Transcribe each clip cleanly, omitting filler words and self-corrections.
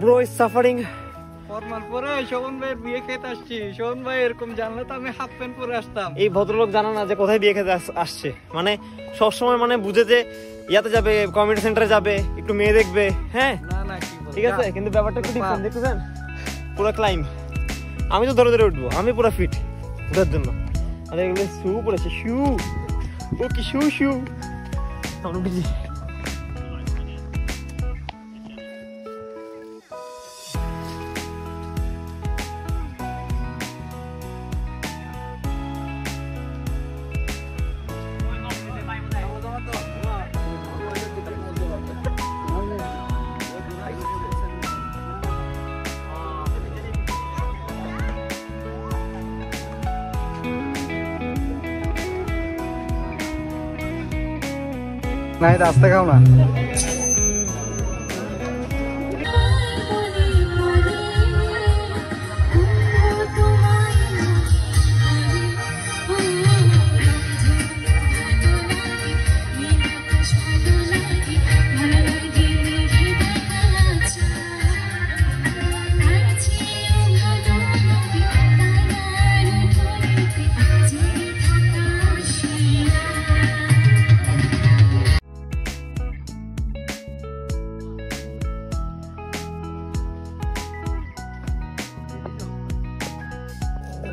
bro is suffering. Formal পরে শোভন ভাইয়ের বিয়ে খেতে আসছি। শোভন ভাই এরকম জানলে তো আমি হাফ প্যান্ট পরে আসতাম। এই ভদ্রলোক জানা না যে কোথায় বিয়ে খেতে আসছে, মানে সবসময় মানে বুঝে যে ইয়াতে যাবে, কমিউনিটি সেন্টারে যাবে, একটু মেয়ে দেখবে। হ্যাঁ না না কি বল, ঠিক আছে, কিন্তু ব্যাপারটা একটু ডিফারেন্ট দেখতেছেন, পুরো ক্লাইম। আমি তো ধরে ধরে উঠবো, আমি পুরো ফিট ওঠার জন্য। আর এগুলো শু পড়েছে, শু, ও কি শু শু, আমরা উঠেছি। না এটা আস্তে খাও না।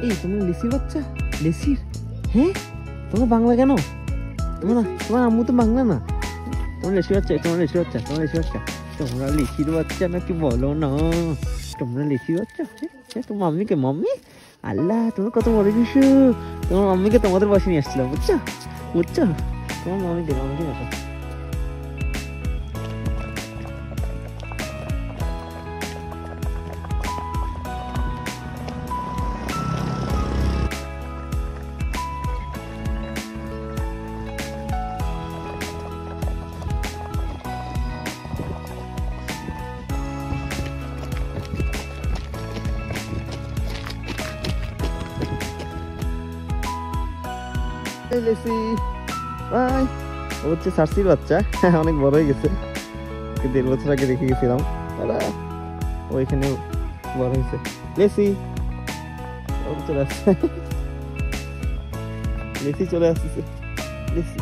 এই তোমরা লেসির বাচ্চা, লেসির? হ্যাঁ তোমরা বাংলা কেন? তোমার আম্মু তো বাংলা না। তোমরা লেসির বাচ্চা, তোমরা লেসির বাচ্চা, তোমরা লেসির বাচ্চা, তোমরা লেসির বাচ্চা নাকি বলো না? তোমরা লেসির বাচ্চা? তোমার মাম্মিকে, মাম্মি আল্লাহ তোমার কত বড় কিছু। তোমার মাম্মিকে তোমাদের বসে নিয়ে আসছিলাম, বুঝছো বুঝছো? তোমার মাম্মিকে আসো। ও হচ্ছে সার্সির বাচ্চা, অনেক বড় হয়ে গেছে, 1.5 বছর আগে রেখে গেছিলাম, ওইখানে বড় হয়েছে। লেসি চলে আসছে, লেসি চলে আসতেছে, লেসি